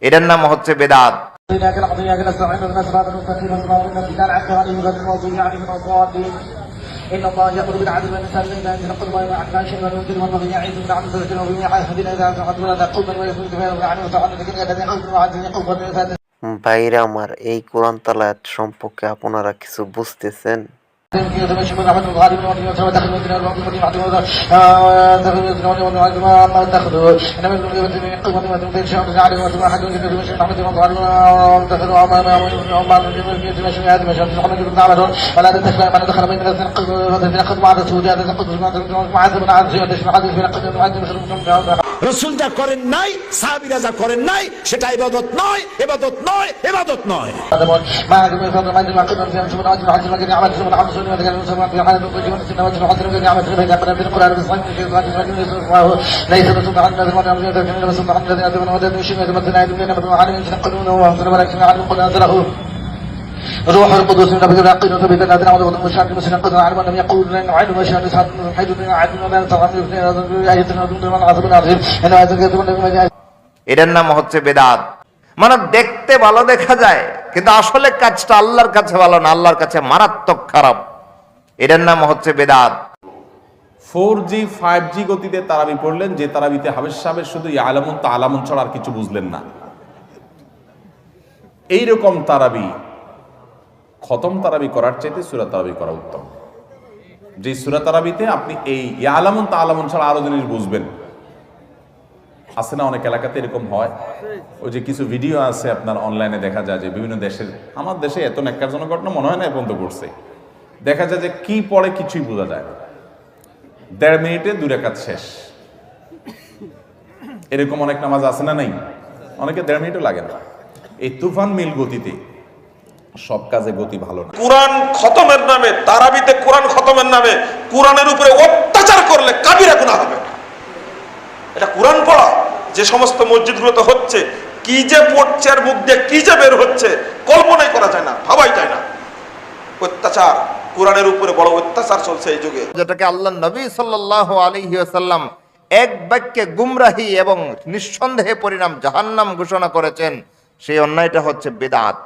এটার নাম হচ্ছে বেদাত। إن الله يأمر بالعدل والإحسان وإيتاء ذي القربى وينهى عن الفحشاء والمنكر والبغي يعظكم لعلكم تذكرون ويعهدنا إذا عهدتم ولا تقوموا ويكون كفاية ويعلم وتعالى لكن الذين أوتوا وعدوا قوة ভাইরা আমার, এই কোরআন তালাওয়াত সম্পর্কে আপনারা কিছু বুঝতেছেন? রসুল যা করেন নাই, সাহাবীরা যা করেন নাই, সেটা ইবাদত নয়, ইবাদত নয়, ইবাদত নয়। روح القدس من ربك العقيد وتبيت الذين عملوا ومشاهد المسلمين قد علم ان يقول لن نعيد وشهد سعد حيث عدل ولا تغفر في ايه من العذاب العظيم ان هذا كتب من এটার নাম হচ্ছে বেদাত। মানে দেখতে ভালো দেখা যায়, কিন্তু আসলে কাজটা আল্লাহর কাছে ভালো না, আল্লাহর কাছে মারাত্মক খারাপ। এটার নাম হচ্ছে বেদাত। 4G 5G গতিতে তারাবি পড়লেন, যে তারাবিতে হাবেশ সাহেব শুধু ইয়ালামুন তালামুন ছাড়া আর কিছু বুঝলেন না। এইরকম তারাবি, খতম তারাবি করার চাইতে সূরা তারাবি করা উত্তম। যে সূরা তারাবিতে আপনি এই ইয়ালামুন তালামুন ছাড়া আরো জিনিস বুঝবেন। আছে না অনেক এলাকাতে এরকম হয়। ওই যে কিছু ভিডিও আছে আপনার অনলাইনে দেখা যায় যে বিভিন্ন দেশের, আমার দেশে এত ন্যাক্কারজনক ঘটনা মনে হয় না এখন তো করছে, দেখা যায় যে কি পড়ে কিছুই বোঝা যায় না, 1.5 মিনিটে 2 রাকাত শেষ। এরকম অনেক নামাজ আছে না নাই? অনেকে 1.5 মিনিটও লাগে না। এই তুফান মিল গতিতে সব কাজে গতি ভালো না। কোরআন খতমের নামে, তারাবিতে কোরআন খতমের নামে কোরআনের উপরে অত্যাচার করলে কাবিরা গুনাহ হবে। এটা কোরআন পড়া যে সমস্ত মসজিদগুলোতে হচ্ছে, কি যে পড়ছে আর মুখ দিয়ে কি যে বের হচ্ছে কল্পনাই করা যায় না, ভাবাই যায় না। অত্যাচার, কোরআনের উপরে বড় অত্যাচার চলছে এই যুগে, যেটাকে আল্লাহ নবী সাল্লাল্লাহু আলাইহি ওয়াসাল্লাম এক বাক্যে গুমরাহি এবং নিঃসন্দেহে পরিণাম জাহান্নাম ঘোষণা করেছেন। সেই অন্যায়টা হচ্ছে বেদাত।